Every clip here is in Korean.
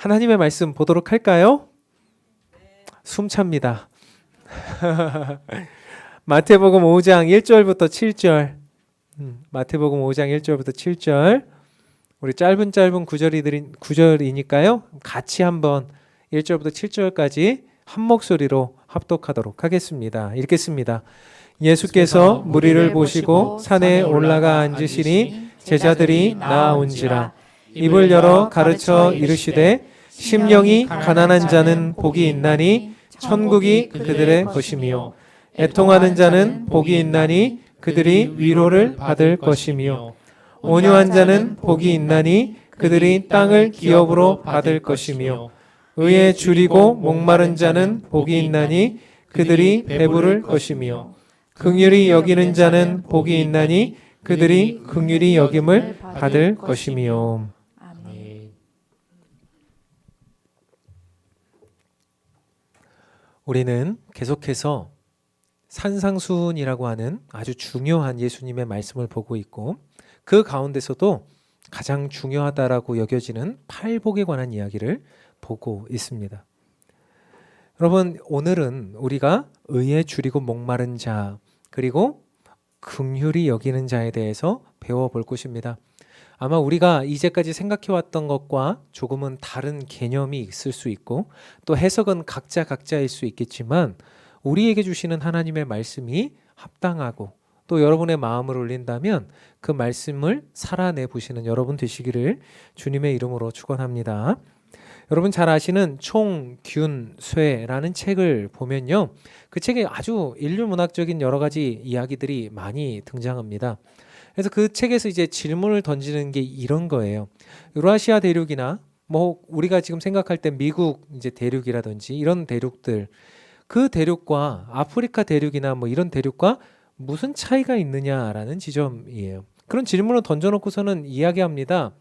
하나님의 말씀 보도록 할까요? 숨찹니다. 마태복음 5장 1절부터 7절. 마태복음 5장 1절부터 7절. 우리 짧은 구절이니까요. 같이 한번 1절부터 7절까지 한 목소리로 합독하도록 하겠습니다. 읽겠습니다. 예수께서 무리를 보시고 산에 올라가 앉으시니 제자들이 나아온지라. 입을 열어 가르쳐 이르시되 심령이 가난한 자는 복이 있나니 천국이 그들의 것이며 애통하는 자는 복이 있나니 그들이 위로를 받을 것이며 온유한 자는 복이 있나니 그들이 땅을 기업으로 받을 것이며 의에 줄이고 목마른 자는 복이 있나니 그들이 배부를 것이며 긍휼히 여기는 자는 복이 있나니 그들이 긍휼히 여김을 받을 것이며. 아멘. 우리는 계속해서 산상수훈이라고 하는 아주 중요한 예수님의 말씀을 보고 있고, 그 가운데서도 가장 중요하다라고 여겨지는 팔복에 관한 이야기를 보고 있습니다. 여러분, 오늘은 우리가 의에 줄이고 목마른 자, 그리고 긍휼히 여기는 자에 대해서 배워볼 것입니다. 아마 우리가 이제까지 생각해왔던 것과 조금은 다른 개념이 있을 수 있고, 또 해석은 각자일 수 있겠지만, 우리에게 주시는 하나님의 말씀이 합당하고 또 여러분의 마음을 울린다면 그 말씀을 살아내 보시는 여러분 되시기를 주님의 이름으로 축원합니다. 여러분 잘 아시는 총균쇠라는 책을 보면요, 그 책에 아주 인류문학적인 여러 가지 이야기들이 많이 등장합니다. 그래서 그 책에서 이제 질문을 던지는 게 이런 거예요. 유라시아 대륙이나 뭐 우리가 지금 생각할 때 미국 이제 대륙이라든지 이런 대륙들, 그 대륙과 아프리카 대륙이나 뭐 이런 대륙과 무슨 차이가 있느냐라는 지점이에요. 그런 질문을 던져놓고서는 이야기합니다.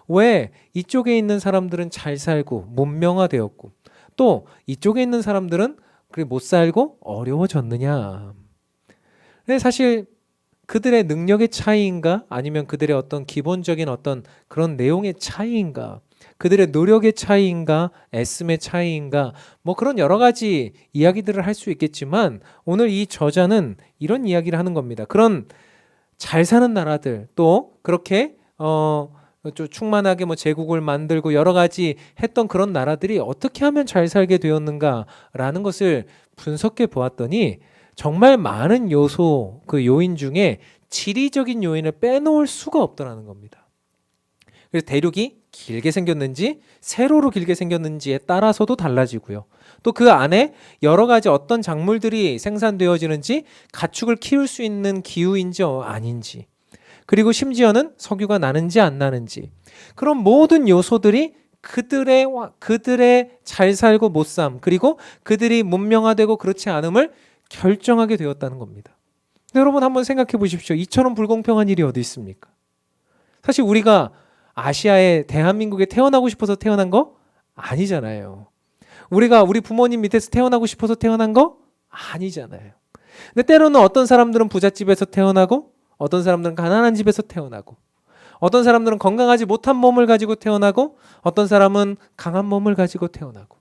왜 이쪽에 있는 사람들은 잘 살고 문명화되었고 또 이쪽에 있는 사람들은 그래 못 살고 어려워졌느냐. 근데 사실 그들의 능력의 차이인가 아니면 그들의 어떤 기본적인 어떤 그런 내용의 차이인가, 그들의 노력의 차이인가, 애씀의 차이인가, 뭐 그런 여러 가지 이야기들을 할 수 있겠지만 오늘 이 저자는 이런 이야기를 하는 겁니다. 그런 잘 사는 나라들, 또 그렇게 좀 충만하게 뭐 제국을 만들고 여러 가지 했던 그런 나라들이 어떻게 하면 잘 살게 되었는가라는 것을 분석해 보았더니 정말 많은 요소, 그 요인 중에 지리적인 요인을 빼놓을 수가 없더라는 겁니다. 그래서 대륙이 길게 생겼는지 세로로 길게 생겼는지에 따라서도 달라지고요. 또 그 안에 여러 가지 어떤 작물들이 생산되어지는지, 가축을 키울 수 있는 기후인지 아닌지, 그리고 심지어는 석유가 나는지 안 나는지, 그런 모든 요소들이 그들의 잘 살고 못 삶, 그리고 그들이 문명화되고 그렇지 않음을 결정하게 되었다는 겁니다. 여러분 한번 생각해 보십시오. 이처럼 불공평한 일이 어디 있습니까? 사실 우리가 아시아에 대한민국에 태어나고 싶어서 태어난 거 아니잖아요. 우리가 우리 부모님 밑에서 태어나고 싶어서 태어난 거 아니잖아요. 근데 때로는 어떤 사람들은 부잣집에서 태어나고 어떤 사람들은 가난한 집에서 태어나고 어떤 사람들은 건강하지 못한 몸을 가지고 태어나고 어떤 사람은 강한 몸을 가지고 태어나고.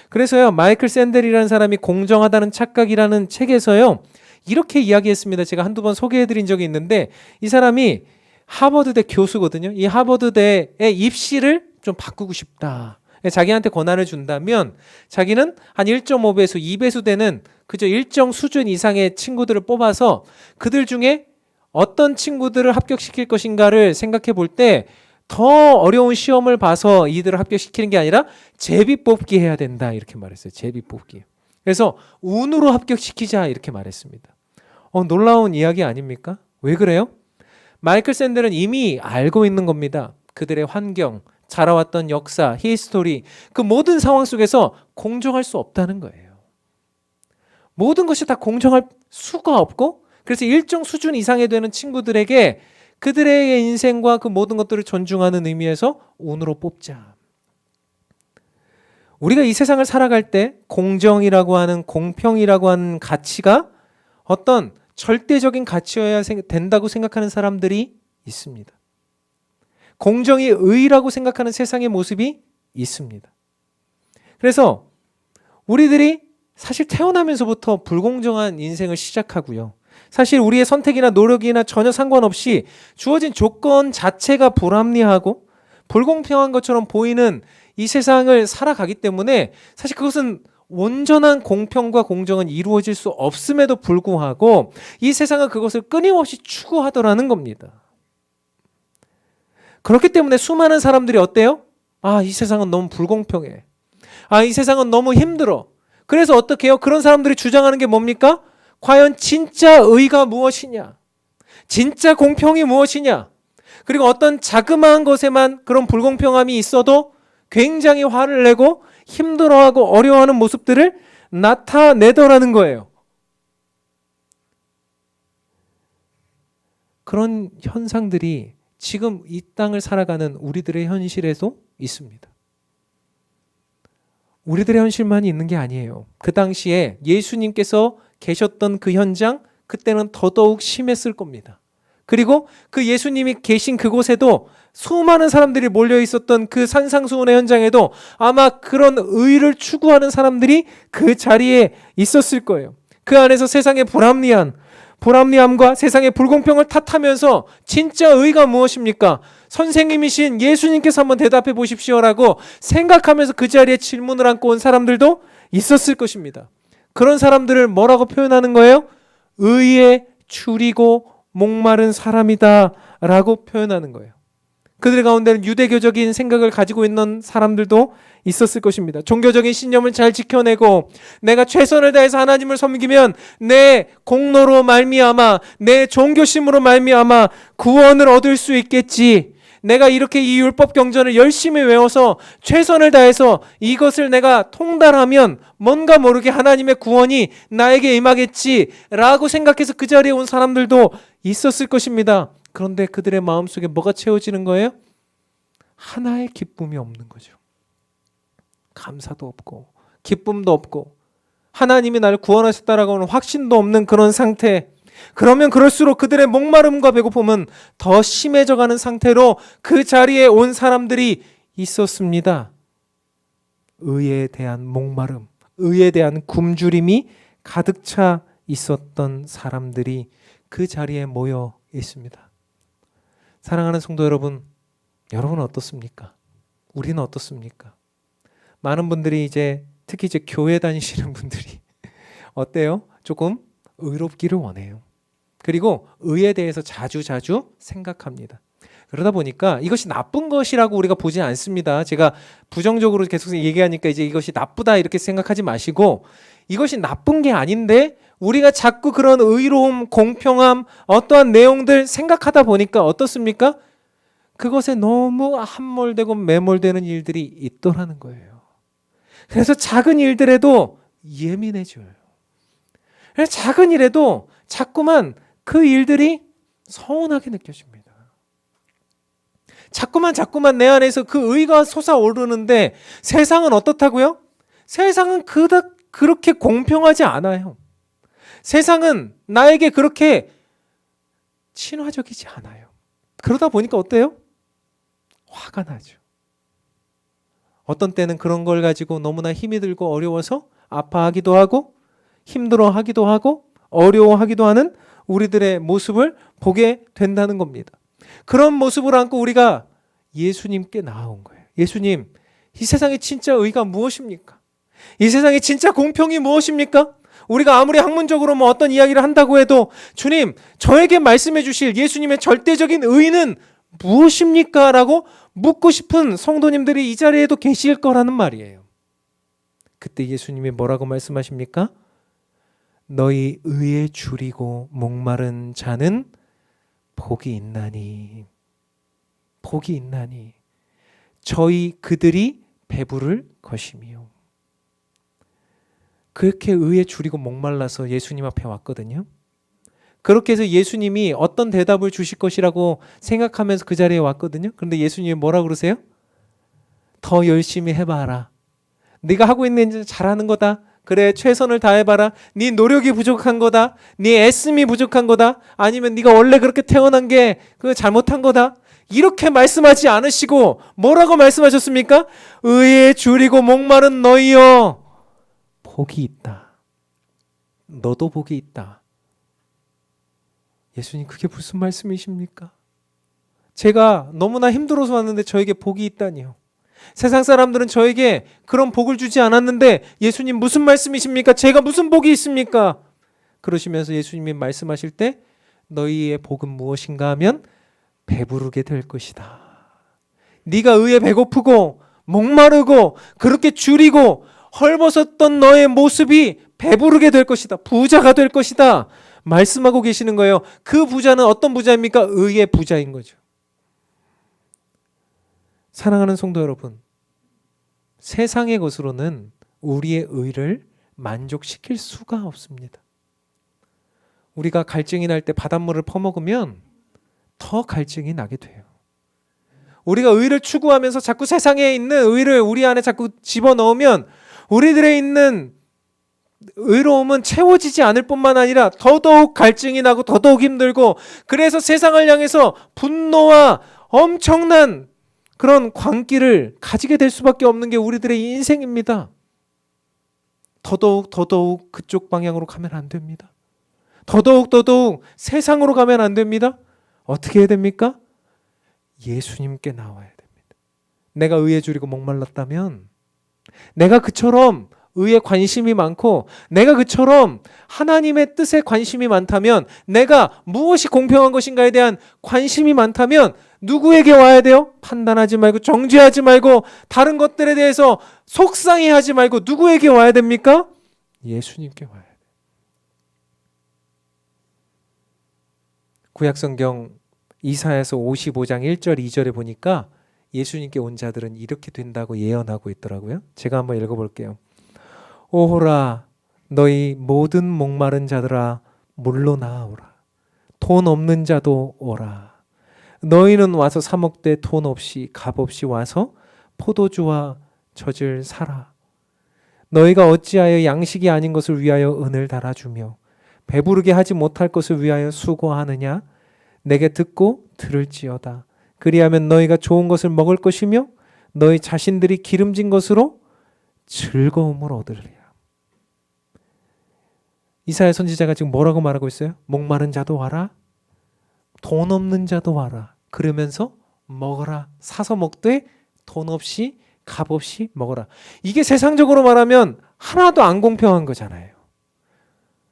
그래서요, 마이클 샌델이라는 사람이 공정하다는 착각이라는 책에서요 이렇게 이야기했습니다. 제가 한두 번 소개해드린 적이 있는데, 이 사람이 하버드대 교수거든요. 이 하버드대의 입시를 좀 바꾸고 싶다. 자기한테 권한을 준다면 자기는 한 1.5배수, 2배수 되는 그저 일정 수준 이상의 친구들을 뽑아서 그들 중에 어떤 친구들을 합격시킬 것인가를 생각해 볼 때 더 어려운 시험을 봐서 이들을 합격시키는 게 아니라 제비뽑기 해야 된다, 이렇게 말했어요. 제비뽑기. 그래서 운으로 합격시키자, 이렇게 말했습니다. 놀라운 이야기 아닙니까? 왜 그래요? 마이클 샌델은 이미 알고 있는 겁니다. 그들의 환경, 자라왔던 역사, 히스토리, 그 모든 상황 속에서 공정할 수 없다는 거예요. 모든 것이 다 공정할 수가 없고, 그래서 일정 수준 이상이 되는 친구들에게 그들의 인생과 그 모든 것들을 존중하는 의미에서 운으로 뽑자. 우리가 이 세상을 살아갈 때 공정이라고 하는, 공평이라고 하는 가치가 어떤 절대적인 가치여야 된다고 생각하는 사람들이 있습니다. 공정이 의라고 생각하는 세상의 모습이 있습니다. 그래서 우리들이 사실 태어나면서부터 불공정한 인생을 시작하고요. 사실 우리의 선택이나 노력이나 전혀 상관없이 주어진 조건 자체가 불합리하고 불공평한 것처럼 보이는 이 세상을 살아가기 때문에 사실 그것은 온전한 공평과 공정은 이루어질 수 없음에도 불구하고 이 세상은 그것을 끊임없이 추구하더라는 겁니다. 그렇기 때문에 수많은 사람들이 어때요? 이 세상은 너무 불공평해. 이 세상은 너무 힘들어. 그래서 어떻게 해요? 그런 사람들이 주장하는 게 뭡니까? 과연 진짜 의가 무엇이냐? 진짜 공평이 무엇이냐? 그리고 어떤 자그마한 것에만 그런 불공평함이 있어도 굉장히 화를 내고 힘들어하고 어려워하는 모습들을 나타내더라는 거예요. 그런 현상들이 지금 이 땅을 살아가는 우리들의 현실에도 있습니다. 우리들의 현실만이 있는 게 아니에요. 그 당시에 예수님께서 계셨던 그 현장, 그때는 더더욱 심했을 겁니다. 그리고 그 예수님이 계신 그곳에도 수많은 사람들이 몰려 있었던 그 산상수훈의 현장에도 아마 그런 의를 추구하는 사람들이 그 자리에 있었을 거예요. 그 안에서 세상의 불합리함과 세상의 불공평을 탓하면서 진짜 의가 무엇입니까? 선생님이신 예수님께서 한번 대답해 보십시오라고 생각하면서 그 자리에 질문을 안고 온 사람들도 있었을 것입니다. 그런 사람들을 뭐라고 표현하는 거예요? 의에 추리고 목마른 사람이다 라고 표현하는 거예요. 그들 가운데는 유대교적인 생각을 가지고 있는 사람들도 있었을 것입니다. 종교적인 신념을 잘 지켜내고 내가 최선을 다해서 하나님을 섬기면 내 공로로 말미암아 내 종교심으로 말미암아 구원을 얻을 수 있겠지. 내가 이렇게 이 율법 경전을 열심히 외워서 최선을 다해서 이것을 내가 통달하면 뭔가 모르게 하나님의 구원이 나에게 임하겠지라고 생각해서 그 자리에 온 사람들도 있었을 것입니다. 그런데 그들의 마음속에 뭐가 채워지는 거예요? 하나의 기쁨이 없는 거죠. 감사도 없고 기쁨도 없고 하나님이 나를 구원하셨다라고 하는 확신도 없는 그런 상태. 그러면 그럴수록 그들의 목마름과 배고픔은 더 심해져 가는 상태로 그 자리에 온 사람들이 있었습니다. 의에 대한 목마름, 의에 대한 굶주림이 가득 차 있었던 사람들이 그 자리에 모여 있습니다. 사랑하는 성도 여러분, 여러분은 어떻습니까? 우리는 어떻습니까? 많은 분들이 특히 교회 다니시는 분들이 어때요? 조금 의롭기를 원해요. 그리고 의에 대해서 자주 생각합니다. 그러다 보니까 이것이 나쁜 것이라고 우리가 보지 않습니다. 제가 부정적으로 계속 얘기하니까 이것이 나쁘다 이렇게 생각하지 마시고 이것이 나쁜 게 아닌데 우리가 자꾸 그런 의로움, 공평함, 어떠한 내용들 생각하다 보니까 어떻습니까? 그것에 너무 함몰되고 매몰되는 일들이 있더라는 거예요. 그래서 작은 일들에도 예민해져요. 그래서 작은 일에도 자꾸만 그 일들이 서운하게 느껴집니다. 자꾸만 내 안에서 그 의가 솟아오르는데 세상은 어떻다고요? 세상은 그렇게 공평하지 않아요. 세상은 나에게 그렇게 친화적이지 않아요. 그러다 보니까 어때요? 화가 나죠. 어떤 때는 그런 걸 가지고 너무나 힘이 들고 어려워서 아파하기도 하고 힘들어하기도 하고 어려워하기도 하는 우리들의 모습을 보게 된다는 겁니다. 그런 모습을 안고 우리가 예수님께 나아온 거예요. 예수님, 이 세상에 진짜 의가 무엇입니까? 이 세상에 진짜 공평이 무엇입니까? 우리가 아무리 학문적으로 어떤 이야기를 한다고 해도 주님, 저에게 말씀해 주실 예수님의 절대적인 의는 무엇입니까? 라고 묻고 싶은 성도님들이 이 자리에도 계실 거라는 말이에요. 그때 예수님이 뭐라고 말씀하십니까? 너희 의에 줄이고 목마른 자는 복이 있나니 그들이 배부를 것이며. 그렇게 의에 줄이고 목말라서 예수님 앞에 왔거든요. 그렇게 해서 예수님이 어떤 대답을 주실 것이라고 생각하면서 그 자리에 왔거든요. 그런데 예수님이 뭐라고 그러세요? 더 열심히 해봐라. 네가 하고 있는 일 잘하는 거다. 그래, 최선을 다해봐라. 네 노력이 부족한 거다. 네 애씀이 부족한 거다. 아니면 네가 원래 그렇게 태어난 게 잘못한 거다. 이렇게 말씀하지 않으시고 뭐라고 말씀하셨습니까? 의에 줄이고 목마른 너희여, 복이 있다. 너도 복이 있다. 예수님, 그게 무슨 말씀이십니까? 제가 너무나 힘들어서 왔는데 저에게 복이 있다니요. 세상 사람들은 저에게 그런 복을 주지 않았는데 예수님 무슨 말씀이십니까? 제가 무슨 복이 있습니까? 그러시면서 예수님이 말씀하실 때 너희의 복은 무엇인가 하면 배부르게 될 것이다. 네가 의에 배고프고 목마르고 그렇게 줄이고 헐벗었던 너의 모습이 배부르게 될 것이다. 부자가 될 것이다. 말씀하고 계시는 거예요. 그 부자는 어떤 부자입니까? 의의 부자인 거죠. 사랑하는 성도 여러분, 세상의 것으로는 우리의 의를 만족시킬 수가 없습니다. 우리가 갈증이 날 때 바닷물을 퍼먹으면 더 갈증이 나게 돼요. 우리가 의를 추구하면서 자꾸 세상에 있는 의를 우리 안에 자꾸 집어넣으면 우리들의 있는 의로움은 채워지지 않을 뿐만 아니라 더더욱 갈증이 나고 더더욱 힘들고, 그래서 세상을 향해서 분노와 엄청난 그런 광기를 가지게 될 수밖에 없는 게 우리들의 인생입니다. 더더욱 그쪽 방향으로 가면 안 됩니다. 더더욱 세상으로 가면 안 됩니다. 어떻게 해야 됩니까? 예수님께 나와야 됩니다. 내가 의에 줄이고 목말랐다면, 내가 그처럼 의에 관심이 많고 내가 그처럼 하나님의 뜻에 관심이 많다면, 내가 무엇이 공평한 것인가에 대한 관심이 많다면 누구에게 와야 돼요? 판단하지 말고, 정죄하지 말고, 다른 것들에 대해서 속상해하지 말고 누구에게 와야 됩니까? 예수님께 와야 돼요. 구약성경 이사야서 55장 1절 2절에 보니까 예수님께 온 자들은 이렇게 된다고 예언하고 있더라고요. 제가 한번 읽어볼게요. 오호라 너희 모든 목마른 자들아 물로 나아오라. 돈 없는 자도 오라. 너희는 와서 사 먹되 돈 없이 값 없이 와서 포도주와 젖을 사라. 너희가 어찌하여 양식이 아닌 것을 위하여 은을 달아주며 배부르게 하지 못할 것을 위하여 수고하느냐? 내게 듣고 들을지어다. 그리하면 너희가 좋은 것을 먹을 것이며 너희 자신들이 기름진 것으로 즐거움을 얻으리라. 이사야 선지자가 지금 뭐라고 말하고 있어요? 목마른 자도 와라, 돈 없는 자도 와라. 그러면서 먹어라. 사서 먹되 돈 없이 값 없이 먹어라. 이게 세상적으로 말하면 하나도 안 공평한 거잖아요.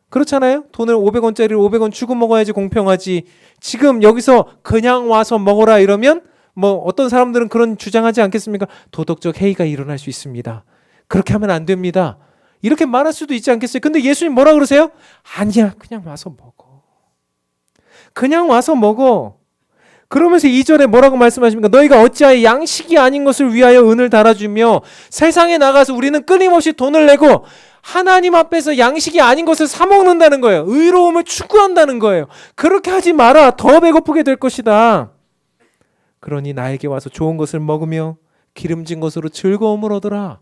그렇잖아요? 돈을 500원짜리를 500원 주고 먹어야지 공평하지. 지금 여기서 그냥 와서 먹어라 이러면 뭐 어떤 사람들은 그런 주장하지 않겠습니까? 도덕적 해이가 일어날 수 있습니다. 그렇게 하면 안 됩니다. 이렇게 말할 수도 있지 않겠어요? 근데 예수님 뭐라 그러세요? 아니야, 그냥 와서 먹어. 그냥 와서 먹어. 그러면서 2절에 뭐라고 말씀하십니까? 너희가 어찌하여 양식이 아닌 것을 위하여 은을 달아주며. 세상에 나가서 우리는 끊임없이 돈을 내고 하나님 앞에서 양식이 아닌 것을 사 먹는다는 거예요. 의로움을 추구한다는 거예요. 그렇게 하지 마라. 더 배고프게 될 것이다. 그러니 나에게 와서 좋은 것을 먹으며 기름진 것으로 즐거움을 얻어라.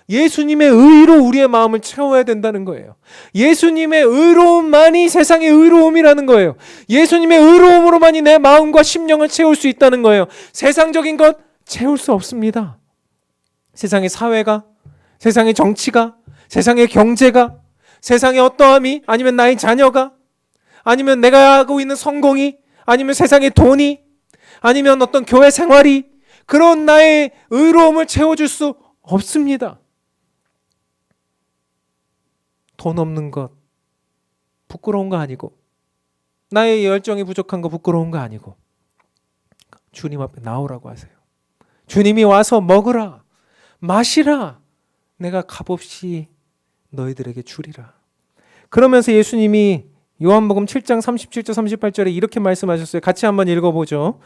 예수님의 의로 우리의 마음을 채워야 된다는 거예요. 예수님의 의로움만이 세상의 의로움이라는 거예요. 예수님의 의로움으로만이 내 마음과 심령을 채울 수 있다는 거예요. 세상적인 것 채울 수 없습니다. 세상의 사회가, 세상의 정치가, 세상의 경제가, 세상의 어떠함이, 아니면 나의 자녀가, 아니면 내가 하고 있는 성공이, 아니면 세상의 돈이, 아니면 어떤 교회 생활이 그런 나의 의로움을 채워줄 수 없습니다. 돈 없는 것 부끄러운 거 아니고, 나의 열정이 부족한 거 부끄러운 거 아니고, 주님 앞에 나오라고 하세요. 주님이 와서 먹으라, 마시라. 내가 값없이 너희들에게 주리라. 그러면서 예수님이 요한복음 7장 37절 38절에 이렇게 말씀하셨어요. 같이 한번 읽어보죠.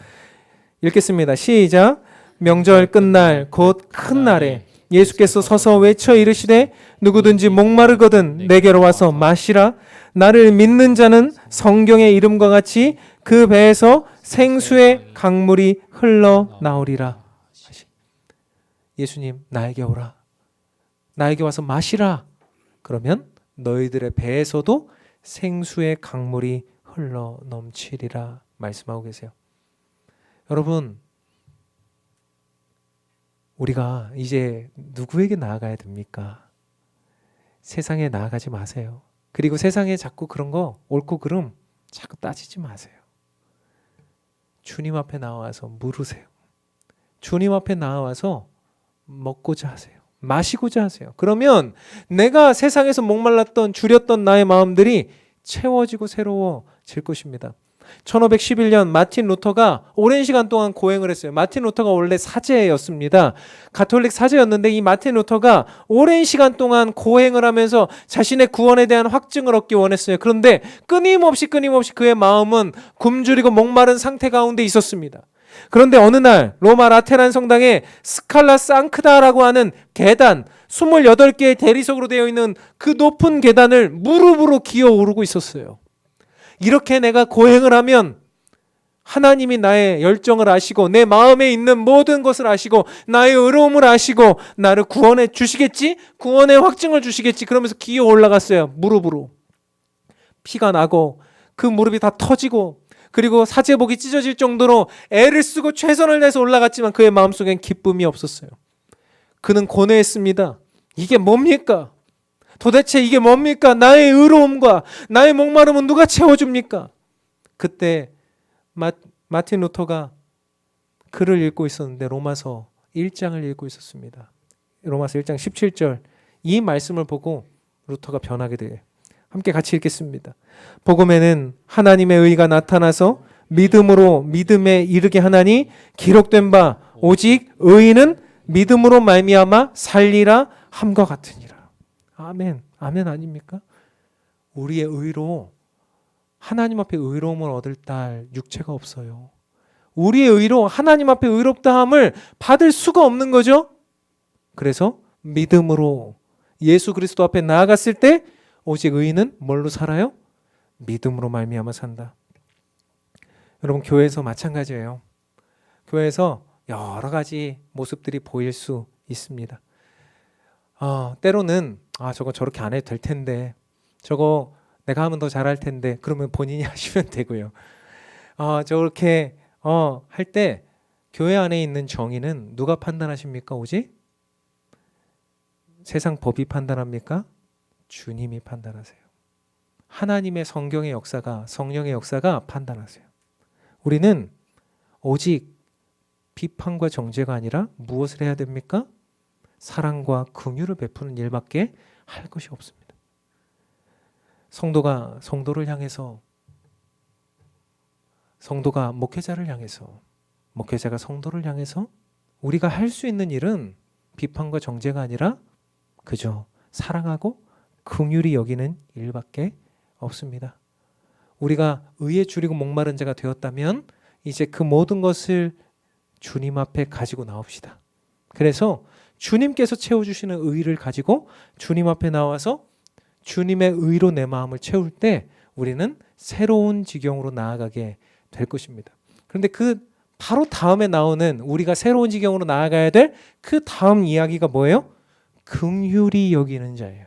읽겠습니다. 시작. 명절 끝날 곧 큰 날에 예수께서 서서 외쳐 이르시되 누구든지 목마르거든 내게로 와서 마시라. 나를 믿는 자는 성경의 이름과 같이 그 배에서 생수의 강물이 흘러나오리라. 예수님, 나에게 오라. 나에게 와서 마시라. 그러면 너희들의 배에서도 생수의 강물이 흘러 넘치리라 말씀하고 계세요. 여러분, 우리가 이제 누구에게 나아가야 됩니까? 세상에 나아가지 마세요. 그리고 세상에 자꾸 그런 거 옳고 그름 자꾸 따지지 마세요. 주님 앞에 나와서 물으세요. 주님 앞에 나와서 먹고자 하세요. 마시고자 하세요. 그러면 내가 세상에서 목말랐던 줄였던 나의 마음들이 채워지고 새로워질 것입니다. 1511년 마틴 루터가 오랜 시간 동안 고행을 했어요. 마틴 루터가 원래 사제였습니다. 가톨릭 사제였는데 이 마틴 루터가 오랜 시간 동안 고행을 하면서 자신의 구원에 대한 확증을 얻기 원했어요. 그런데 끊임없이 그의 마음은 굶주리고 목마른 상태 가운데 있었습니다. 그런데 어느 날 로마 라테란 성당에 스칼라 상크다라고 하는 계단, 28개의 대리석으로 되어 있는 그 높은 계단을 무릎으로 기어 오르고 있었어요. 이렇게 내가 고행을 하면 하나님이 나의 열정을 아시고 내 마음에 있는 모든 것을 아시고 나의 의로움을 아시고 나를 구원해 주시겠지? 구원의 확증을 주시겠지? 그러면서 기어 올라갔어요. 무릎으로. 피가 나고 그 무릎이 다 터지고 그리고 사제복이 찢어질 정도로 애를 쓰고 최선을 다해서 올라갔지만 그의 마음속엔 기쁨이 없었어요. 그는 고뇌했습니다. 이게 뭡니까? 도대체 이게 뭡니까? 나의 의로움과 나의 목마름은 누가 채워줍니까? 그때 마틴 루터가 글을 읽고 있었는데 로마서 1장을 읽고 있었습니다. 로마서 1장 17절 이 말씀을 보고 루터가 변하게 돼요. 함께 같이 읽겠습니다. 복음에는 하나님의 의가 나타나서 믿음으로 믿음에 이르게 하나니 기록된 바 오직 의인은 믿음으로 말미암아 살리라 함과 같으니라. 아멘. 아멘 아닙니까? 우리의 의로 하나님 앞에 의로움을 얻을 딸 육체가 없어요. 우리의 의로 하나님 앞에 의롭다함을 받을 수가 없는 거죠. 그래서 믿음으로 예수 그리스도 앞에 나아갔을 때 오직 의인은 뭘로 살아요? 믿음으로 말미암아 산다. 여러분 교회에서 마찬가지예요. 교회에서 여러 가지 모습들이 보일 수 있습니다. 때로는 저거 저렇게 안 해도 될 텐데 저거 내가 하면 더 잘할 텐데 그러면 본인이 하시면 되고요. 저렇게 할 때 교회 안에 있는 정의는 누가 판단하십니까? 오직 세상 법이 판단합니까? 주님이 판단하세요. 하나님의 성경의 역사가 성령의 역사가 판단하세요. 우리는 오직 비판과 정죄가 아니라 무엇을 해야 됩니까? 사랑과 긍휼을 베푸는 일밖에 할 것이 없습니다. 성도가 성도를 향해서, 성도가 목회자를 향해서, 목회자가 성도를 향해서 우리가 할 수 있는 일은 비판과 정죄가 아니라 그저 사랑하고 긍휼히 여기는 일밖에 없습니다. 우리가 의에 줄이고 목마른 자가 되었다면 이제 그 모든 것을 주님 앞에 가지고 나옵시다. 그래서 주님께서 채워주시는 의를 가지고 주님 앞에 나와서 주님의 의로 내 마음을 채울 때 우리는 새로운 지경으로 나아가게 될 것입니다. 그런데 그 바로 다음에 나오는 우리가 새로운 지경으로 나아가야 될 그 다음 이야기가 뭐예요? 긍휼히 여기는 자예요.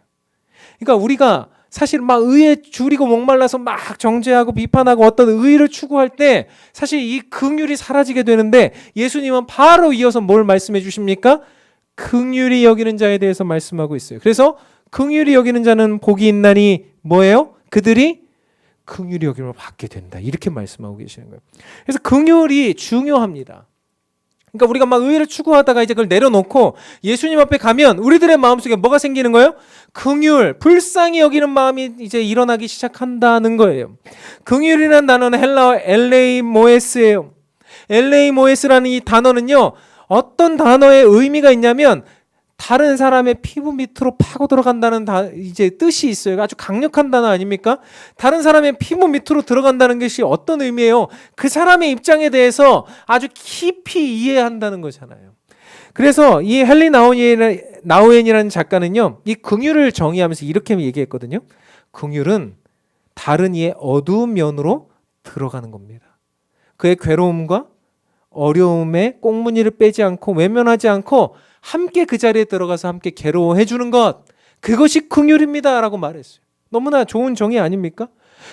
그러니까 우리가 사실 막 의에 줄이고 목말라서 막 정죄하고 비판하고 어떤 의를 추구할 때 사실 이 긍휼이 사라지게 되는데 예수님은 바로 이어서 뭘 말씀해 주십니까? 긍휼히 여기는 자에 대해서 말씀하고 있어요. 그래서 긍휼히 여기는 자는 복이 있나니 뭐예요? 그들이 긍휼히 여김을 받게 된다. 이렇게 말씀하고 계시는 거예요. 그래서 긍휼이 중요합니다. 그러니까 우리가 막 의를 추구하다가 이제 그걸 내려놓고 예수님 앞에 가면 우리들의 마음속에 뭐가 생기는 거예요? 긍휼, 불쌍히 여기는 마음이 이제 일어나기 시작한다는 거예요. 긍휼이라는 단어는 헬라어 엘레이모에스예요. 엘레이모에스라는 이 단어는요, 어떤 단어의 의미가 있냐면 다른 사람의 피부 밑으로 파고 들어간다는 이제 뜻이 있어요. 아주 강력한 단어 아닙니까? 다른 사람의 피부 밑으로 들어간다는 것이 어떤 의미예요? 그 사람의 입장에 대해서 아주 깊이 이해한다는 거잖아요. 그래서 이 헨리 나우엔이라는 작가는요, 이 긍휼을 정의하면서 이렇게 얘기했거든요. 긍휼은 다른 이의 어두운 면으로 들어가는 겁니다. 그의 괴로움과 어려움에 꽁무니를 빼지 않고 외면하지 않고 함께 그 자리에 들어가서 함께 괴로워해 주는 것, 그것이 긍휼입니다 라고 말했어요. 너무나 좋은 정의 아닙니까?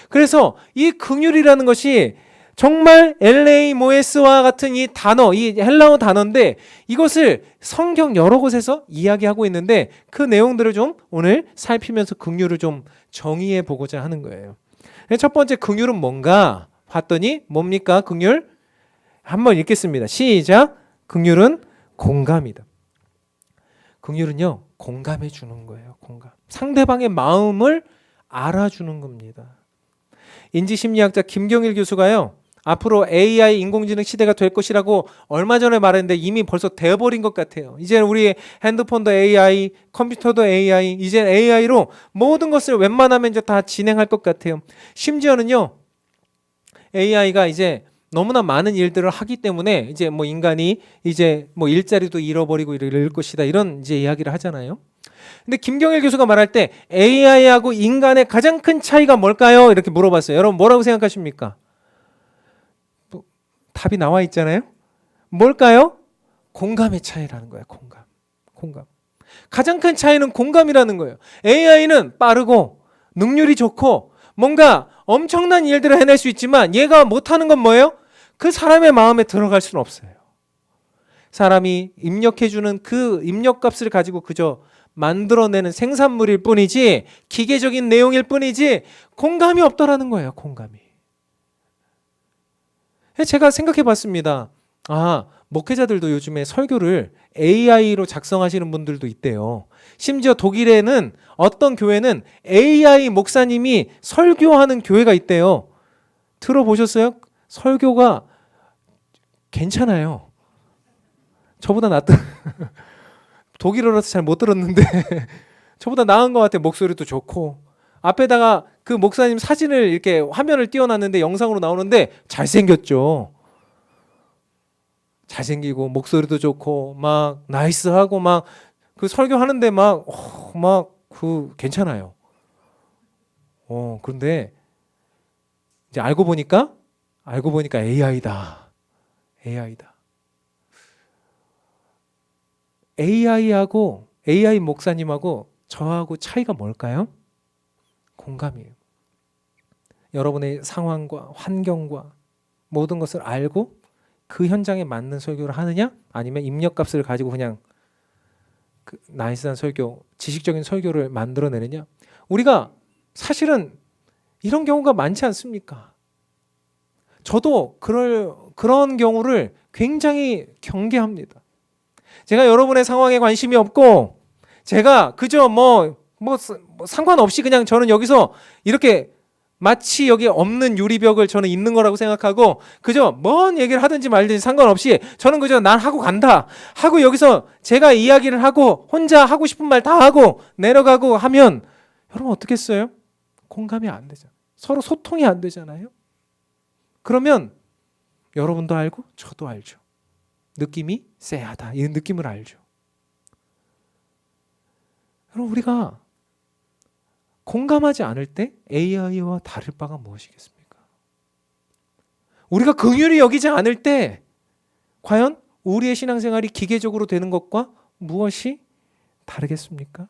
그래서 이 긍휼이라는 것이 정말 엘레이모에스와 같은 이 단어, 이 헬라어 단어인데 이것을 성경 여러 곳에서 이야기하고 있는데 그 내용들을 좀 오늘 살피면서 긍휼을 좀 정의해 보고자 하는 거예요. 첫 번째 긍휼은 뭔가 봤더니 뭡니까? 긍휼? 한번 읽겠습니다. 시작. 긍휼은 공감이다. 긍휼은요, 공감해 주는 거예요. 공감. 상대방의 마음을 알아주는 겁니다. 인지심리학자 김경일 교수가요, 앞으로 AI 인공지능 시대가 될 것이라고 얼마 전에 말했는데 이미 벌써 되어버린 것 같아요. 이제 우리 핸드폰도 AI, 컴퓨터도 AI, 이제 AI로 모든 것을 웬만하면 이제 다 진행할 것 같아요. 심지어는요, AI가 이제 너무나 많은 일들을 하기 때문에 이제 뭐 인간이 이제 뭐 일자리도 잃어버리고 이럴 것이다, 이런 이제 이야기를 하잖아요. 근데 김경일 교수가 말할 때 AI하고 인간의 가장 큰 차이가 뭘까요? 이렇게 물어봤어요. 여러분 뭐라고 생각하십니까? 답이 나와 있잖아요. 뭘까요? 공감의 차이라는 거예요. 공감. 가장 큰 차이는 공감이라는 거예요. AI는 빠르고 능률이 좋고 뭔가 엄청난 일들을 해낼 수 있지만 얘가 못하는 건 뭐예요? 그 사람의 마음에 들어갈 수는 없어요. 사람이 입력해주는 그 입력값을 가지고 그저 만들어내는 생산물일 뿐이지 기계적인 내용일 뿐이지 공감이 없더라는 거예요. 공감이. 제가 생각해 봤습니다. 목회자들도 요즘에 설교를 AI로 작성하시는 분들도 있대요. 심지어 독일에는 어떤 교회는 AI 목사님이 설교하는 교회가 있대요. 들어보셨어요? 설교가 괜찮아요. 저보다 독일어라서 잘 못 들었는데 저보다 나은 것 같아요. 목소리도 좋고 앞에다가 그 목사님 사진을 이렇게 화면을 띄워놨는데 영상으로 나오는데 잘생겼죠. 잘생기고 목소리도 좋고 막 나이스하고 막 그 설교하는데 막 그 괜찮아요. 그런데 이제 알고 보니까 AI다. AI하고 AI 목사님하고 저하고 차이가 뭘까요? 공감이에요. 여러분의 상황과 환경과 모든 것을 알고 그 현장에 맞는 설교를 하느냐, 아니면 입력값을 가지고 그냥 그 나이스한 설교, 지식적인 설교를 만들어내느냐. 우리가 사실은 이런 경우가 많지 않습니까? 저도 그런 경우를 굉장히 경계합니다. 제가 여러분의 상황에 관심이 없고 제가 그저 뭐 상관없이 그냥 저는 여기서 이렇게 마치 여기 없는 유리벽을 저는 있는 거라고 생각하고 그저 뭔 얘기를 하든지 말든지 상관없이 저는 그저 난 하고 간다 하고 여기서 제가 이야기를 하고 혼자 하고 싶은 말 다 하고 내려가고 하면 여러분 어떻겠어요? 공감이 안 되잖아요. 서로 소통이 안 되잖아요. 그러면 여러분도 알고 저도 알죠. 느낌이 쎄하다, 이 느낌을 알죠. 여러분 우리가 공감하지 않을 때 AI와 다를 바가 무엇이겠습니까? 우리가 긍휼히 여기지 않을 때 과연 우리의 신앙생활이 기계적으로 되는 것과 무엇이 다르겠습니까?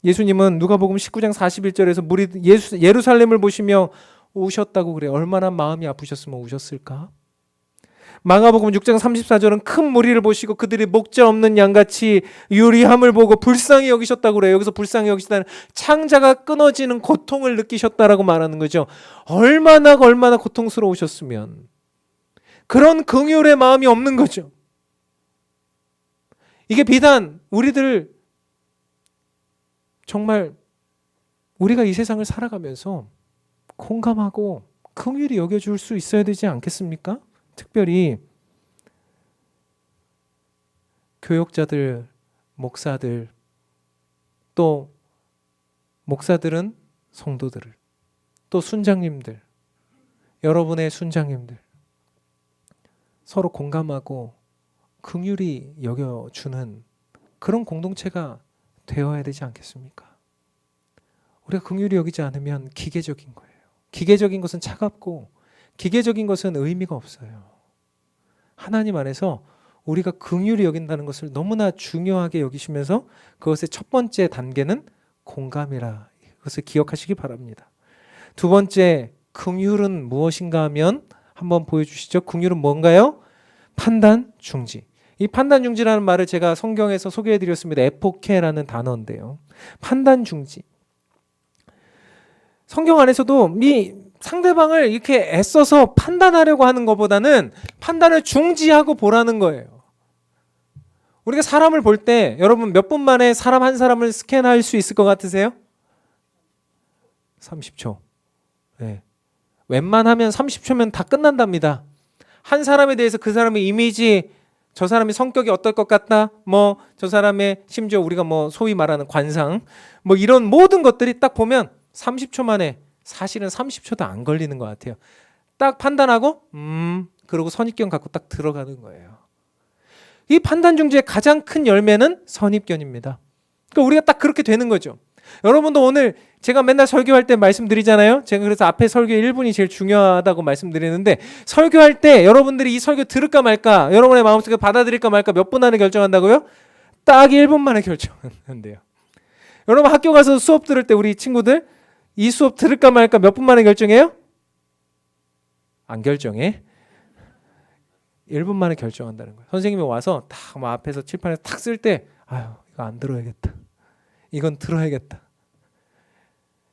예수님은 누가복음 19장 41절에서 예루살렘을 보시며 우셨다고 그래요. 얼마나 마음이 아프셨으면 우셨을까? 마가복음 6장 34절은 큰 무리를 보시고 그들이 목자 없는 양같이 유리함을 보고 불쌍히 여기셨다고 그래요. 여기서 불쌍히 여기시다는 창자가 끊어지는 고통을 느끼셨다라고 말하는 거죠. 얼마나 고통스러우셨으면 그런 긍휼의 마음이 없는 거죠. 이게 비단 우리들 정말 우리가 이 세상을 살아가면서 공감하고 긍휼히 여겨줄 수 있어야 되지 않겠습니까? 특별히 교역자들, 목사들, 또 목사들은 성도들을, 또 순장님들, 여러분의 순장님들 서로 공감하고 긍휼히 여겨주는 그런 공동체가 되어야 되지 않겠습니까? 우리가 긍휼히 여기지 않으면 기계적인 거예요. 기계적인 것은 차갑고 기계적인 것은 의미가 없어요. 하나님 안에서 우리가 긍휼히 여긴다는 것을 너무나 중요하게 여기시면서 그것의 첫 번째 단계는 공감이라, 그것을 기억하시기 바랍니다. 두 번째, 긍휼은 무엇인가 하면 한번 보여주시죠. 긍휼은 뭔가요? 판단 중지. 이 판단 중지라는 말을 제가 성경에서 소개해드렸습니다. 에포케라는 단어인데요. 판단 중지. 성경 안에서도 이 상대방을 이렇게 애써서 판단하려고 하는 것보다는 판단을 중지하고 보라는 거예요. 우리가 사람을 볼 때 여러분 몇 분 만에 사람 한 사람을 스캔할 수 있을 것 같으세요? 30초. 네. 웬만하면 30초면 다 끝난답니다. 한 사람에 대해서 그 사람의 이미지, 저 사람의 성격이 어떨 것 같다, 뭐 저 사람의 심지어 우리가 뭐 소위 말하는 관상, 뭐 이런 모든 것들이 딱 보면 30초 만에, 사실은 30초도 안 걸리는 것 같아요. 딱 판단하고 그러고 선입견 갖고 딱 들어가는 거예요. 이 판단 중지의 가장 큰 열매는 선입견입니다. 그러니까 우리가 딱 그렇게 되는 거죠. 여러분도 오늘 제가 맨날 설교할 때 말씀드리잖아요. 제가 그래서 앞에 설교 1분이 제일 중요하다고 말씀드리는데, 설교할 때 여러분들이 이 설교 들을까 말까, 여러분의 마음속에 받아들일까 말까 몇 분 안에 결정한다고요? 딱 1분 만에 결정한대요. 여러분 학교 가서 수업 들을 때 우리 친구들 이 수업 들을까 말까 몇 분 만에 결정해요? 안 결정해. 1분 만에 결정한다는 거예요. 선생님이 와서 딱 뭐 앞에서 칠판에서 탁 쓸 때, 아유 이거 안 들어야겠다, 이건 들어야겠다.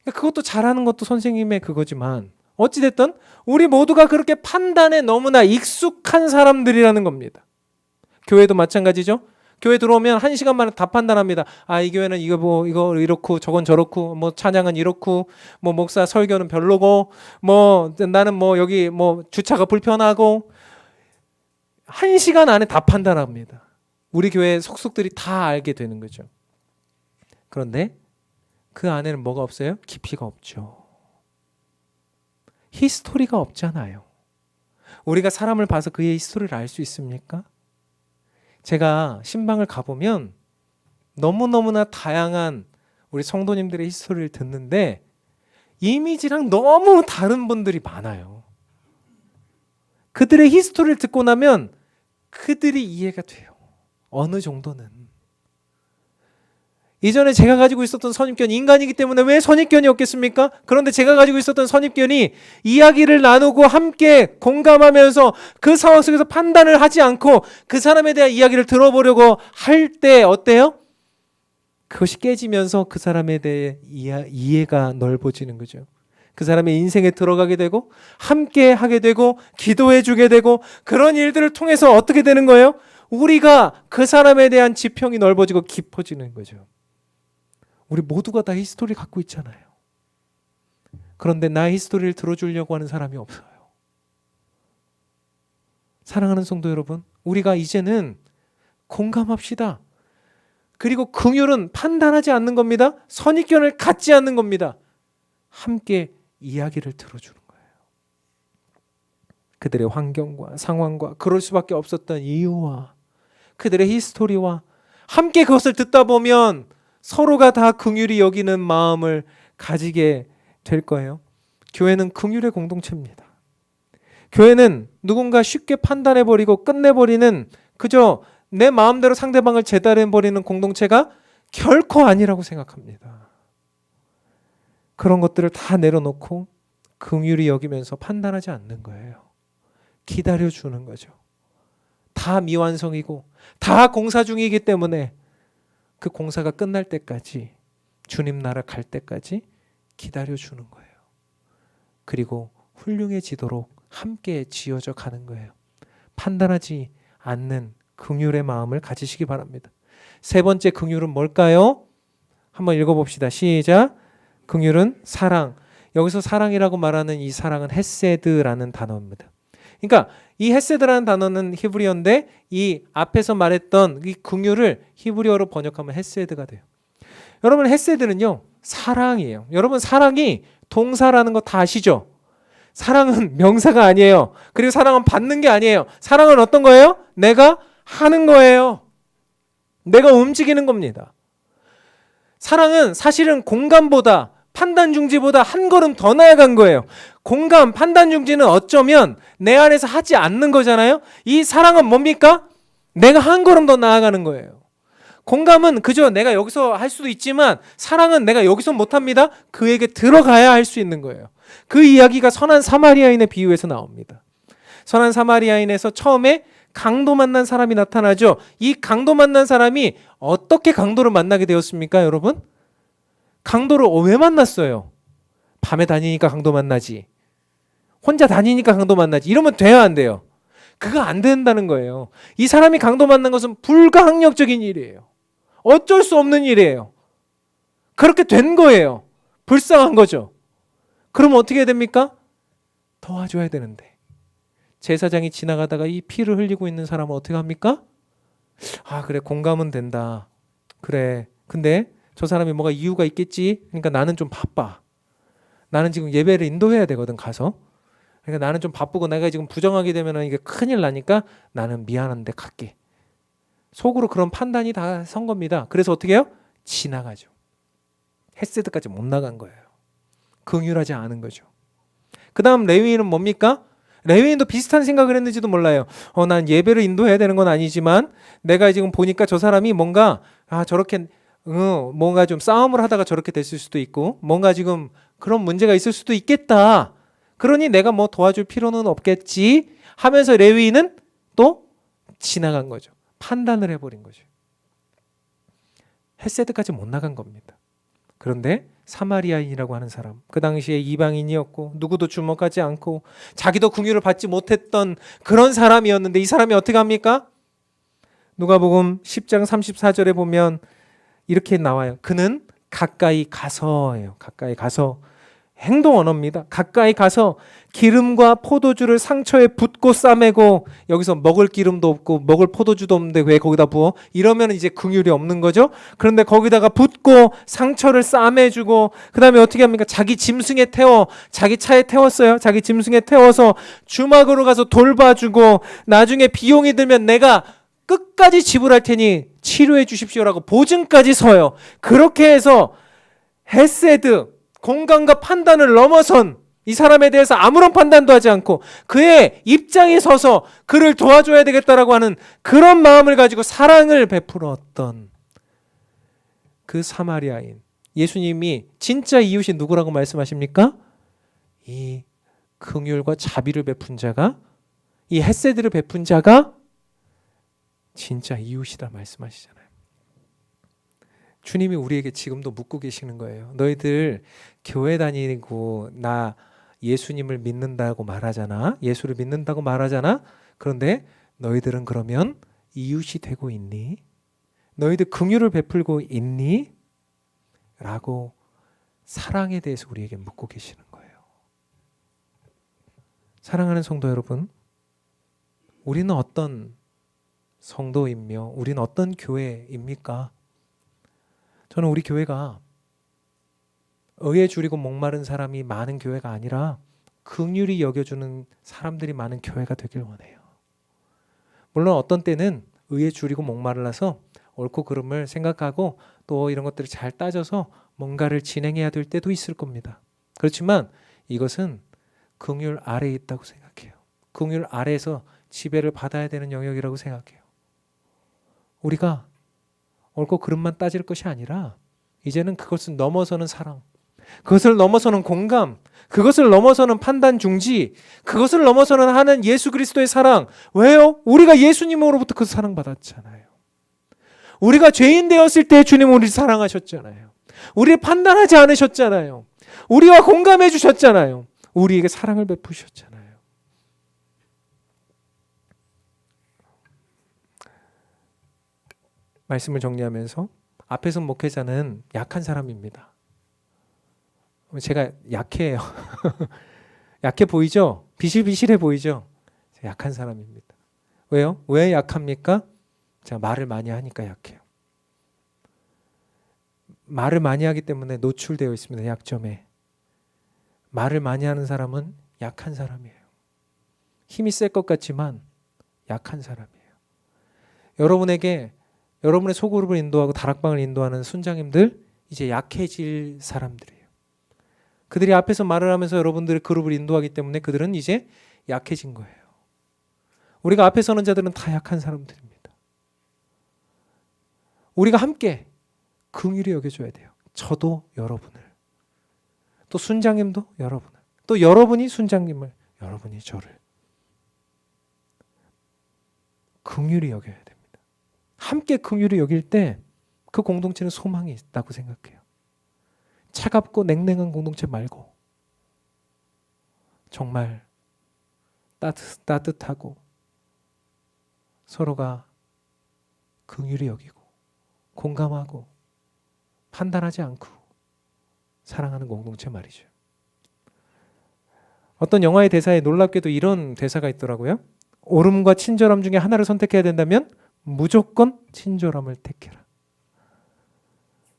그것도 잘하는 것도 선생님의 그거지만 어찌됐든 우리 모두가 그렇게 판단에 너무나 익숙한 사람들이라는 겁니다. 교회도 마찬가지죠. 교회 들어오면 1시간 만에 다 판단합니다. 아, 이 교회는 이거 이렇고 저건 저렇고, 뭐 찬양은 이렇고, 뭐 목사 설교는 별로고, 뭐 나는 뭐 여기 뭐 주차가 불편하고, 1시간 안에 다 판단합니다. 우리 교회 속속들이 다 알게 되는 거죠. 그런데 그 안에는 뭐가 없어요? 깊이가 없죠. 히스토리가 없잖아요. 우리가 사람을 봐서 그의 히스토리를 알 수 있습니까? 제가 신방을 가보면 너무너무나 다양한 우리 성도님들의 히스토리를 듣는데 이미지랑 너무 다른 분들이 많아요. 그들의 히스토리를 듣고 나면 그들이 이해가 돼요. 어느 정도는. 이전에 제가 가지고 있었던 선입견, 인간이기 때문에 왜 선입견이 없겠습니까? 그런데 제가 가지고 있었던 선입견이 이야기를 나누고 함께 공감하면서 그 상황 속에서 판단을 하지 않고 그 사람에 대한 이야기를 들어보려고 할 때 어때요? 그것이 깨지면서 그 사람에 대해 이해가 넓어지는 거죠. 그 사람의 인생에 들어가게 되고 함께 하게 되고 기도해 주게 되고, 그런 일들을 통해서 어떻게 되는 거예요? 우리가 그 사람에 대한 지평이 넓어지고 깊어지는 거죠. 우리 모두가 다 히스토리 갖고 있잖아요. 그런데 나의 히스토리를 들어주려고 하는 사람이 없어요. 사랑하는 성도 여러분, 우리가 이제는 공감합시다. 그리고 긍휼은 판단하지 않는 겁니다. 선입견을 갖지 않는 겁니다. 함께 이야기를 들어주는 거예요. 그들의 환경과 상황과 그럴 수밖에 없었던 이유와 그들의 히스토리와 함께 그것을 듣다 보면 서로가 다 긍휼히 여기는 마음을 가지게 될 거예요. 교회는 긍휼의 공동체입니다. 교회는 누군가 쉽게 판단해버리고 끝내버리는, 그저 내 마음대로 상대방을 재단해버리는 공동체가 결코 아니라고 생각합니다. 그런 것들을 다 내려놓고 긍휼히 여기면서 판단하지 않는 거예요. 기다려주는 거죠. 다 미완성이고 다 공사 중이기 때문에 그 공사가 끝날 때까지, 주님 나라 갈 때까지 기다려주는 거예요. 그리고 훌륭해지도록 함께 지어져 가는 거예요. 판단하지 않는 긍휼의 마음을 가지시기 바랍니다. 세 번째 긍휼은 뭘까요? 한번 읽어봅시다. 시작. 긍휼은 사랑. 여기서 사랑이라고 말하는 이 사랑은 헤세드라는 단어입니다. 그러니까 이 헤세드라는 단어는 히브리어인데 이 앞에서 말했던 이 긍휼을 히브리어로 번역하면 헤세드가 돼요. 여러분, 헤세드는요 사랑이에요. 여러분, 사랑이 동사라는 거 다 아시죠? 사랑은 명사가 아니에요. 그리고 사랑은 받는 게 아니에요. 사랑은 어떤 거예요? 내가 하는 거예요. 내가 움직이는 겁니다. 사랑은 사실은 공감보다, 판단 중지보다 한 걸음 더 나아간 거예요. 공감, 판단 중지는 어쩌면 내 안에서 하지 않는 거잖아요. 이 사랑은 뭡니까? 내가 한 걸음 더 나아가는 거예요. 공감은 그저 내가 여기서 할 수도 있지만, 사랑은 내가 여기서 못합니다. 그에게 들어가야 할 수 있는 거예요. 그 이야기가 선한 사마리아인의 비유에서 나옵니다. 선한 사마리아인에서 처음에 강도 만난 사람이 나타나죠. 이 강도 만난 사람이 어떻게 강도를 만나게 되었습니까, 여러분? 강도를 왜 만났어요? 밤에 다니니까 강도 만나지. 혼자 다니니까 강도 만나지. 이러면 돼야 안 돼요? 그거 안 된다는 거예요. 이 사람이 강도 만난 것은 불가항력적인 일이에요. 어쩔 수 없는 일이에요. 그렇게 된 거예요. 불쌍한 거죠. 그러면 어떻게 해야 됩니까? 도와줘야 되는데. 제사장이 지나가다가 이 피를 흘리고 있는 사람은 어떻게 합니까? 아, 그래, 공감은 된다. 그래. 근데 저 사람이 뭐가 이유가 있겠지? 그러니까 나는 좀 바빠. 나는 지금 예배를 인도해야 되거든, 가서. 그러니까 나는 좀 바쁘고 내가 지금 부정하게 되면 이게 큰일 나니까 나는 미안한데 갈게. 속으로 그런 판단이 다 선 겁니다. 그래서 어떻게 해요? 지나가죠. 헤세드까지 못 나간 거예요. 긍휼하지 않은 거죠. 그 다음 레위인은 뭡니까? 레위인도 비슷한 생각을 했는지도 몰라요. 난 예배를 인도해야 되는 건 아니지만 내가 지금 보니까 저 사람이 뭔가 저렇게 뭔가 좀 싸움을 하다가 저렇게 됐을 수도 있고 뭔가 지금 그런 문제가 있을 수도 있겠다. 그러니 내가 뭐 도와줄 필요는 없겠지 하면서 레위인은 또 지나간 거죠. 판단을 해버린 거죠. 헤세드까지 못 나간 겁니다. 그런데 사마리아인이라고 하는 사람, 그 당시에 이방인이었고 누구도 주목하지 않고 자기도 긍휼을 받지 못했던 그런 사람이었는데 이 사람이 어떻게 합니까? 누가복음 10장 34절에 보면 이렇게 나와요. 그는 가까이 가서예요. 가까이 가서 행동 언어입니다. 가까이 가서 기름과 포도주를 상처에 붓고 싸매고, 여기서 먹을 기름도 없고 먹을 포도주도 없는데 왜 거기다 부어? 이러면 이제 긍휼이 없는 거죠. 그런데 거기다가 붓고 상처를 싸매주고 그 다음에 어떻게 합니까? 자기 짐승에 태워, 자기 차에 태웠어요. 자기 짐승에 태워서 주막으로 가서 돌봐주고 나중에 비용이 들면 내가 끝까지 지불할 테니 치료해 주십시오라고 보증까지 서요. 그렇게 해서 헤세드, 공감과 판단을 넘어선 이 사람에 대해서 아무런 판단도 하지 않고 그의 입장에 서서 그를 도와줘야 되겠다라고 하는 그런 마음을 가지고 사랑을 베풀었던 그 사마리아인. 예수님이 진짜 이웃이 누구라고 말씀하십니까? 이 긍휼과 자비를 베푼 자가, 이 헤세드를 베푼 자가 진짜 이웃이다 말씀하시잖아요. 주님이 우리에게 지금도 묻고 계시는 거예요. 너희들 교회 다니고 나 예수님을 믿는다고 말하잖아. 예수를 믿는다고 말하잖아. 그런데 너희들은 그러면 이웃이 되고 있니? 너희들 긍휼을 베풀고 있니? 라고 사랑에 대해서 우리에게 묻고 계시는 거예요. 사랑하는 성도 여러분, 우리는 어떤 성도이며 우리는 어떤 교회입니까? 저는 우리 교회가 의에 줄이고 목마른 사람이 많은 교회가 아니라 긍휼히 여겨주는 사람들이 많은 교회가 되길 원해요. 물론 어떤 때는 의에 줄이고 목마르라서 옳고 그름을 생각하고 또 이런 것들을 잘 따져서 뭔가를 진행해야 될 때도 있을 겁니다. 그렇지만 이것은 긍휼 아래에 있다고 생각해요. 긍휼 아래에서 지배를 받아야 되는 영역이라고 생각해요. 우리가 옳고 그름만 따질 것이 아니라 이제는 그것을 넘어서는 사랑, 그것을 넘어서는 공감, 그것을 넘어서는 판단 중지, 그것을 넘어서는 하는 예수 그리스도의 사랑. 왜요? 우리가 예수님으로부터 그 사랑 받았잖아요. 우리가 죄인 되었을 때 주님 우리를 사랑하셨잖아요. 우리를 판단하지 않으셨잖아요. 우리와 공감해 주셨잖아요. 우리에게 사랑을 베푸셨잖아요. 말씀을 정리하면서 앞에서 목회자는 약한 사람입니다. 제가 약해요. 약해 보이죠? 비실비실해 보이죠? 약한 사람입니다. 왜요? 왜 약합니까? 제가 말을 많이 하니까 약해요. 말을 많이 하기 때문에 노출되어 있습니다. 약점에. 말을 많이 하는 사람은 약한 사람이에요. 힘이 셀 것 같지만 약한 사람이에요. 여러분의 소그룹을 인도하고 다락방을 인도하는 순장님들, 이제 약해질 사람들이에요. 그들이 앞에서 말을 하면서 여러분들의 그룹을 인도하기 때문에 그들은 이제 약해진 거예요. 우리가 앞에 서는 자들은 다 약한 사람들입니다. 우리가 함께 긍휼히 여겨줘야 돼요. 저도 여러분을, 또 순장님도 여러분을, 또 여러분이 순장님을, 여러분이 저를. 긍휼히 여겨야 됩니다. 함께 긍휼히 여길 때 그 공동체는 소망이 있다고 생각해요. 차갑고 냉랭한 공동체 말고 정말 따뜻하고 서로가 긍휼히 여기고 공감하고 판단하지 않고 사랑하는 공동체 말이죠. 어떤 영화의 대사에 놀랍게도 이런 대사가 있더라고요. 옳음과 친절함 중에 하나를 선택해야 된다면 무조건 친절함을 택해라.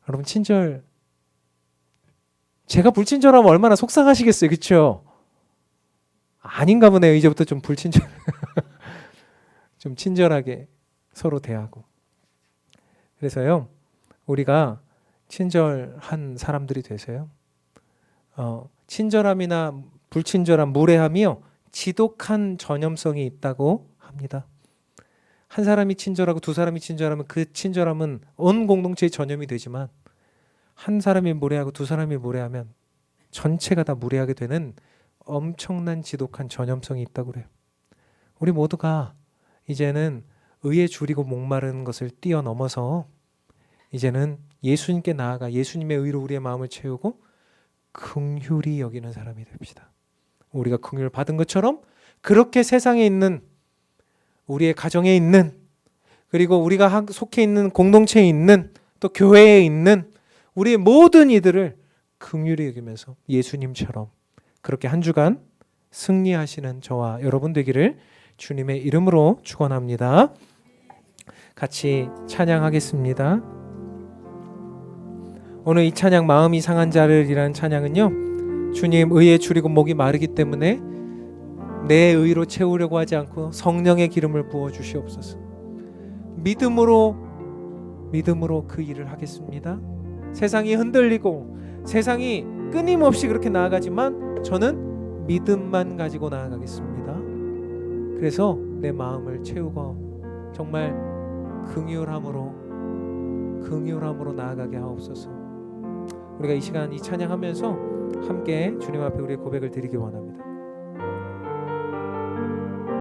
여러분, 제가 불친절하면 얼마나 속상하시겠어요, 그렇죠? 아닌가 보네요. 이제부터 좀 좀 친절하게 서로 대하고. 그래서요, 우리가 친절한 사람들이 되세요. 친절함이나 불친절함, 무례함이요, 지독한 전염성이 있다고 합니다. 한 사람이 친절하고 두 사람이 친절하면 그 친절함은 온 공동체의 전염이 되지만 한 사람이 무례하고 두 사람이 무례하면 전체가 다 무례하게 되는 엄청난 지독한 전염성이 있다고 그래요. 우리 모두가 이제는 의에 줄이고 목마른 것을 뛰어넘어서 이제는 예수님께 나아가 예수님의 의로 우리의 마음을 채우고 긍휼히 여기는 사람이 됩시다. 우리가 긍휼을 받은 것처럼 그렇게 세상에 있는 우리의 가정에 있는 그리고 우리가 속해 있는 공동체에 있는 또 교회에 있는 우리의 모든 이들을 긍휼히 여기면서 예수님처럼 그렇게 한 주간 승리하시는 저와 여러분 되기를 주님의 이름으로 축원합니다. 같이 찬양하겠습니다. 오늘 이 찬양 마음이 상한 자를이라는 찬양은요, 주님 의에 줄이고 목이 마르기 때문에 내 의로 채우려고 하지 않고 성령의 기름을 부어 주시옵소서. 믿음으로 그 일을 하겠습니다. 세상이 흔들리고 세상이 끊임없이 그렇게 나아가지만 저는 믿음만 가지고 나아가겠습니다. 그래서 내 마음을 채우고 정말 긍휼함으로 나아가게 하옵소서. 우리가 이 시간 이 찬양하면서 함께 주님 앞에 우리의 고백을 드리기 원합니다.